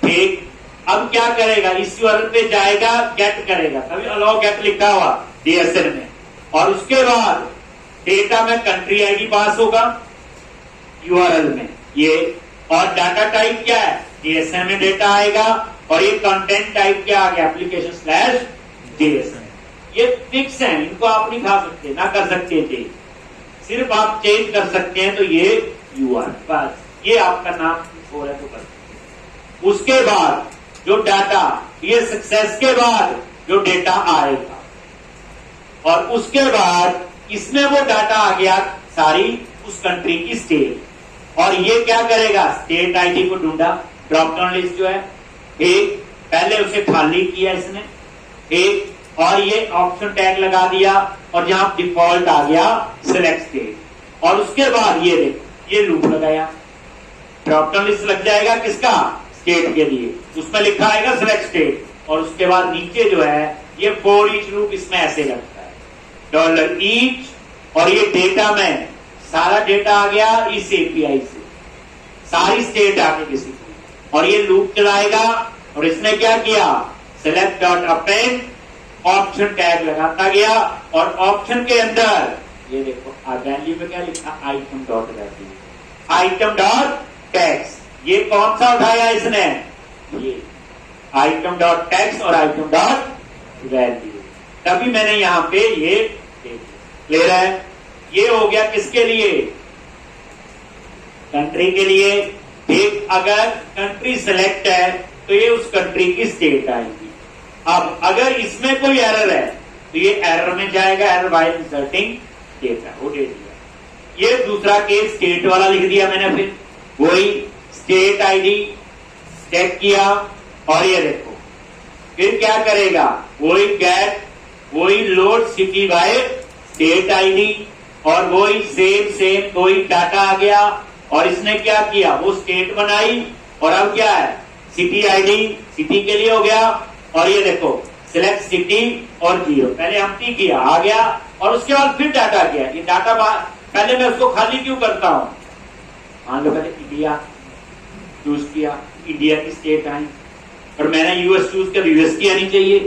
ठीक। अब क्या करेगा, इस यूआरएल पे जाएगा, गेट करेगा, तभी अलाउ गेट लिखा हुआ डीएसएन में, और उसके बाद डेटा में कंट्री आईडी पास होगा यूआरएल में ये, और डाटा टाइप क्या है, डीएसएन में डेटा आएगा, और ये कंटेंट टाइप क्या आ गया, एप्लीकेशन स्लैश डीएसएन। ये फिक्स है, इनको आप नहीं खा सकते, ना कर सकते थे, सिर्फ आप चेंज कर सकते हैं। तो ये यूआरएल, बस ये आपका नाम हो रहा है तो कर सकते। उसके बाद जो डाटा, ये सक्सेस के बाद जो डेटा आएगा, और उसके बाद इसमें वो डाटा आ गया सारी उस कंट्री की स्टेट, और ये क्या करेगा, स्टेट आईडी को ढूंढा, ड्रॉप डाउन लिस्ट जो है, एक पहले उसे खाली किया इसने, एक और ये ऑप्शन टैग लगा दिया और जहां डिफॉल्ट आ गया सिलेक्ट स्टेट, और उसके बाद ये देखो ये लूप लगाया, ड्रॉप डाउन लिस्ट लग जाएगा किसका, स्टेट के लिए, उसमें लिखा आएगा सिलेक्ट स्टेट, और उसके बाद नीचे जो है ये फॉर ईच लूप इसमें ऐसे लगता है, डॉलर ईच, और ये डेटा में सारा डेटा आ गया इस एपीआई से, सारी स्टेट आ गई किसी को, और ये लूप चलाएगा, और इसने क्या किया, select dot append option tag लगाता गया, और ऑप्शन के अंदर ये देखो वैल्यू में क्या लिखा, item dot value, item dot tax, ये कौन सा उठाया इसने, ये आइटम डॉट टैक्स और आइटम डॉट वैल्यू, तभी मैंने यहां पे ये ले रहा है। ये हो गया किसके लिए, कंट्री के लिए। ठीक, अगर कंट्री सिलेक्ट है तो ये उस कंट्री की स्टेट आएगी। अब अगर इसमें कोई एरर है तो ये एरर में जाएगा, एरर व्हाइल इंसर्टिंग डेटा, वो दे दिया। ये दूसरा केस स्टेट वाला लिख दिया मैंने, फिर वही स्टेट आईडी चेक किया, और ये देखो फिर क्या करेगा, वही गेट, वही load city by state ID, और वही सेम वही डाटा आ गया, और इसने क्या किया, वो स्टेट बनाई, और अब क्या है, सिटी आईडी सिटी के लिए हो गया, और ये देखो सिलेक्ट सिटी और 0, पहले एम्प्टी किया आ गया, और उसके बाद फिर डाटा किया। ये डाटा पहले मैं उसको खाली क्यों करता हूं, मान लो पहले इंडिया चूज किया, इंडिया की स्टेट आई, और मैंने यूएस चूज किया, यूएस की आनी चाहिए,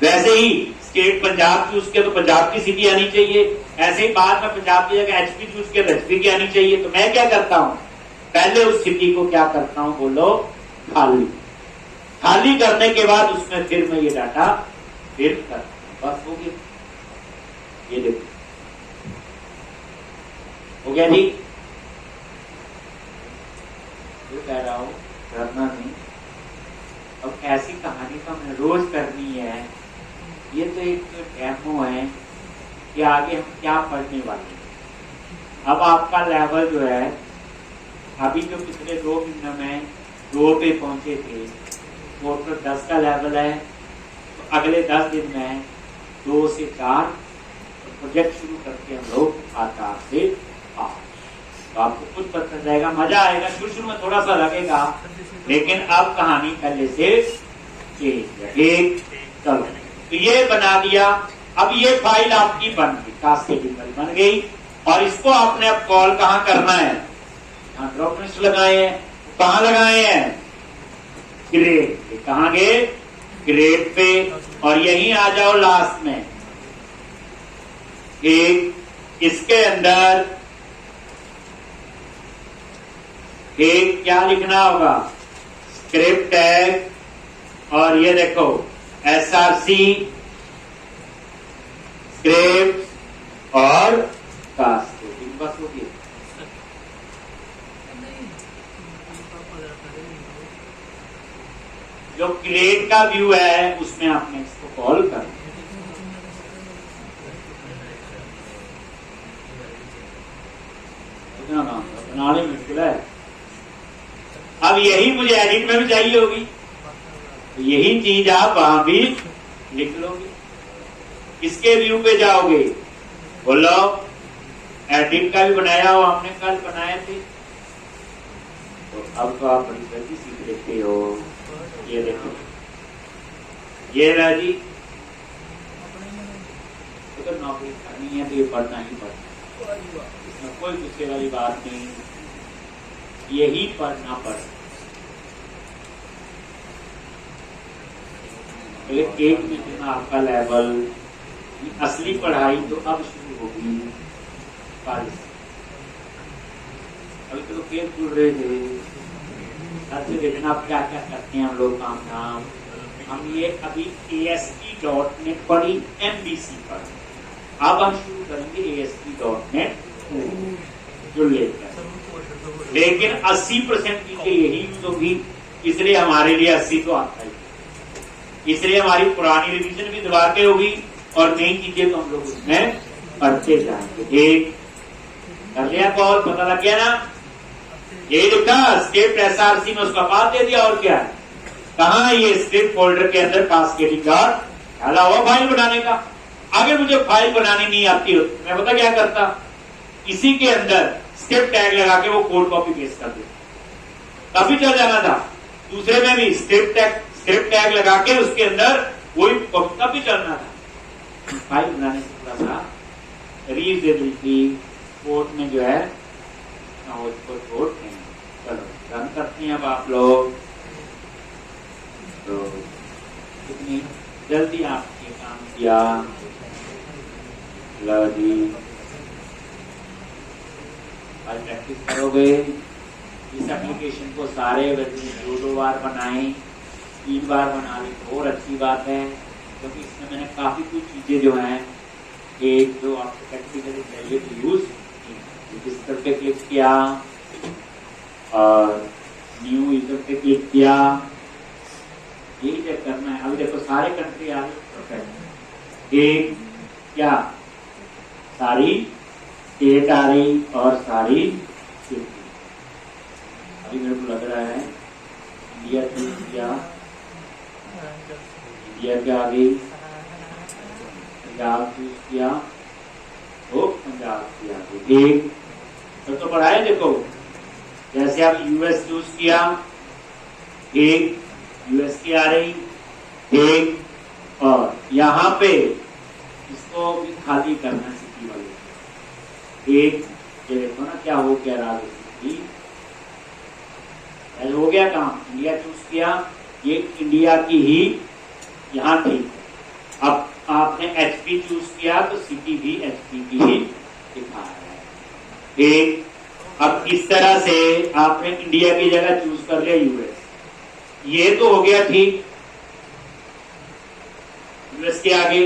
वैसे ही स्टेट पंजाब चूज किया तो पंजाब की सिटी आनी चाहिए, ऐसे ही बाद में पंजाब की जगह एचपी चूज किया तो एचपी की आनी चाहिए। तो मैं क्या करता हूं, पहले उस सिटी को क्या करता हूं, बोलो खाली, खाली करने के बाद उसमें फिर मैं ये डाटा फिल करता हूं, बस हो गया। ये देखो हो गया जी, जो कह रहा हूं करना नहीं। अब ऐसी कहानी तो हमें रोज करनी है, ये तो एक डेमो है कि आगे हम क्या पढ़ने वाले हैं। अब आपका लेवल जो है, अभी जो पिछले 2 महीनों में 2 पे पहुंचे थे, टोटल 10 का लेवल है, तो अगले 10 दिन में 2 से 4 प्रोजेक्ट शुरू करके हम लोग 8 से 8, तो आपको कुछ पता चल जाएगा, मजा आएगा। शुरू में थोड़ा सा लगेगा, लेकिन अब कहानी पहले से चेंज है। ठीक, चलो, तो ये बना दिया। अब ये फाइल आपकी बन गई, कास्केडिंग बन गई, और इसको आपने अब कॉल कहां करना है, यहां ड्रॉप लिस्ट लगाए हैं, कहां लगाए हैं, ग्रेड, कहां गए, ग्रेड पे, और यहीं आ जाओ लास्ट में। एक इसके अंदर एक क्या लिखना होगा, स्क्रिप्ट टैग, और ये देखो SRC स्क्रिप्ट और कास्केडिंग, बस हो गया। जो क्रिएट का व्यू है उसमें आपने इसको कॉल कर, इतना काम बनाने मुश्किल है। अब यही मुझे एडिट में भी चाहिए होगी, तो यही चीज आप वहां भी लिख लोगे। इसके व्यू पे जाओगे, बोलो एडिट का भी बनाया हो, हमने कल बनाए थे, तो अब तो आप बड़ी जल्दी सीख लेते हो। ये देखो, ये रहा जी, अगर नौकरी करनी है तो ये पढ़ना ही पड़ना, इसमें कोई गुस्से वाली बात नहीं, यही पढ़ना पड़ता। एक महीना आपका लेवल, असली पढ़ाई तो अब शुरू होगी, अभी तो खेल जुड़ रहे थे, सबसे देखना आप क्या क्या करते हैं हम लोग काम धाम। हम ये अभी ASP.NET पढ़ी, MVC पढ़ी, अब हम शुरू करेंगे ASP.NET जुड़ लेकर, लेकिन 80% चीजें यही यूज होगी, इसलिए हमारे लिए 80 तो आता ही, इसलिए हमारी पुरानी रिवीजन भी दबा के होगी, और नई चीजें तो हम लोग उसमें पढ़ते जाएंगे। ठीक, कर लिया कॉल, पता लग गया ना। ये लिखा स्क्रिप्ट एसआरसी में, उसका पाथ दे दिया और क्या है, कहा ये स्क्रिप्ट फोल्डर के अंदर कास्केडिंग का डाला हुआ फाइल बनाने का। अगर मुझे फाइल बनानी नहीं आती हो मैं पता क्या करता, इसी के अंदर स्क्रिप्ट टैग लगा के वो कोड कॉपी पेस्ट कर देता, तभी चल जाना था। दूसरे में भी स्क्रिप्ट टैग लगा के उसके अंदर वही तभी चलना था। फाइल बनाने से थोड़ा सा रीयूजेबिलिटी कोड में जो है ना वो इसको छोड़ दें। चलो रन करते हैं अब आप लोग, तो कितनी जल्दी आपने काम किया। लो जी आज प्रैक्टिस करोगे इस एप्लीकेशन को, सारे बच्चे 2 बार बनाएं, 3 बार बना ले तो और अच्छी बात है, क्योंकि इसमें मैंने काफी कुछ चीजें जो हैं एक जो आपको प्रैक्टिकली चाहिए तो यूज रजिस्टर पे क्लिक किया और न्यू यूजर पे क्लिक किया, यही चेक करना है। अभी देखो सारे कंट्री आ गए, एक क्या सारी स्टेट आ रही और सारी सिटी। अभी मेरे को लग रहा है इंडिया चूज किया, इंडिया क्या आ गई, पंजाब चूज किया तो पंजाब की आ गई। एक तो पढ़ाए देखो, जैसे आप यूएस चूज किया, एक यूएस की आ रही, एक और यहाँ पे इसको भी खाली करना सिटी वाले, एक ये देखो ना क्या हो गया रहा सिटी, हो गया काम। इंडिया चूज किया, ये इंडिया की ही यहाँ थी, अब आपने एचपी चूज किया तो सिटी भी एचपी की ही दिखा रहा है। एक अब इस तरह से आपने इंडिया की जगह चूज कर लिया यूएस, ये तो हो गया ठीक, यूएस के आगे,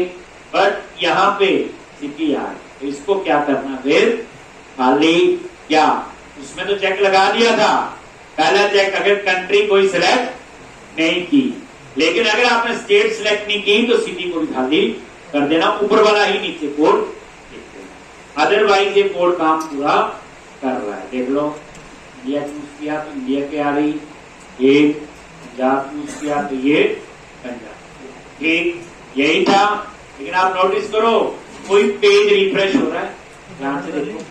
बट यहाँ पे सिटी आ गई, तो इसको क्या करना फिर, खाली क्या उसमें तो चेक लगा दिया था, पहला चेक अगर कंट्री कोई सिलेक्ट नहीं की, लेकिन अगर आपने स्टेट सिलेक्ट नहीं की तो सिटी को भी खाली कर देना, ऊपर वाला ही नीचे कोड लिख देना, अदरवाइज ये कोड काम पूरा कर रहा है। देख लो इंडिया चूज किया तो इंडिया के आ रही, एक पंजाब चूज किया तो ये पंजाब, एक यही था। लेकिन आप नोटिस करो कोई पेज रिफ्रेश हो रहा है, ध्यान से देखो,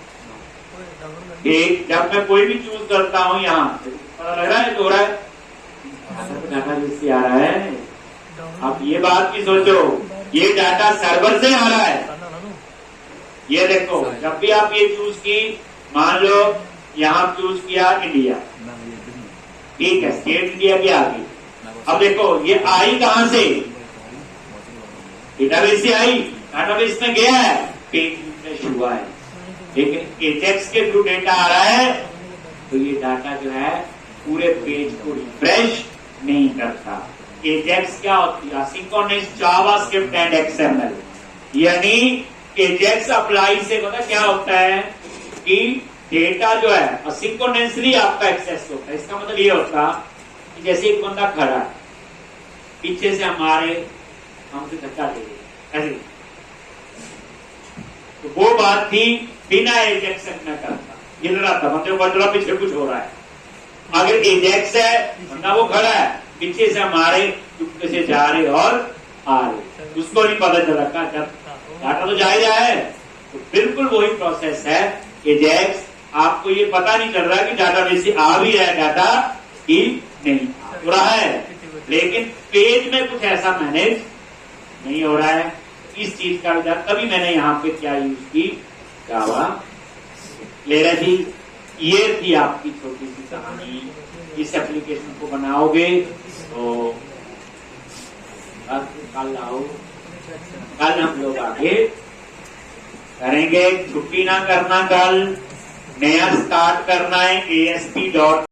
एक जब मैं कोई भी चूज करता हूं यहाँ पता लग रहा है तो हो रहा है, डाटा जिससे आ रहा है। अब ये बात भी सोचो, ये डाटा सर्वर से आ रहा है, ये देखो जब भी आप ये चूज की, मान लो यहाँ चूज किया इंडिया, ठीक है, स्टेट इंडिया की आ गई, अब देखो ये आई कहां से, डेटाबेस से आई, डेटाबेस में गया है, पेज रिफ्रेश हुआ है, लेकिन एजेक्स के थ्रू डेटा आ रहा है तो ये डाटा जो है पूरे पेज को रिफ्रेश नहीं करता। एजेक्स क्या होती है, सिंक्रोनस जावास्क्रिप्ट एंड एक्सएमएल, यानी एजेक्स अप्लाई से पता क्या होता है कि डेटा जो है असिंक्रोनसली आपका एक्सेस होता है। इसका मतलब ये होता कि जैसे एक बंदा खड़ा है, पीछे से हमसे धक्का दे ऐसे, तो वो बात थी बिना एजेक्स में करता, हिल रहा था, मतलब बंदा पीछे कुछ हो रहा है, अगर एजेक्स है बंदा वो खड़ा है, पीछे से हमारे चुपके से जा रहे और आ रहे, उसको नहीं पता चला का, जब डाटा तो जा ही रहा है, तो बिल्कुल वही प्रोसेस है एजेक्स, आपको ये पता नहीं चल रहा कि डाटाबेस से आ भी रहा है डाटा कि नहीं आ रहा है, लेकिन पेज में कुछ ऐसा मैनेज नहीं हो रहा है। इस चीज का विचार, तभी मैंने यहाँ पे क्या यूज की, जावा ले रही थी। ये थी आपकी छोटी सी कहानी। इस एप्लीकेशन को बनाओगे तो कल आओ, कल हम लोग आगे करेंगे, छुट्टी ना करना, कल नया स्टार्ट करना है ASP.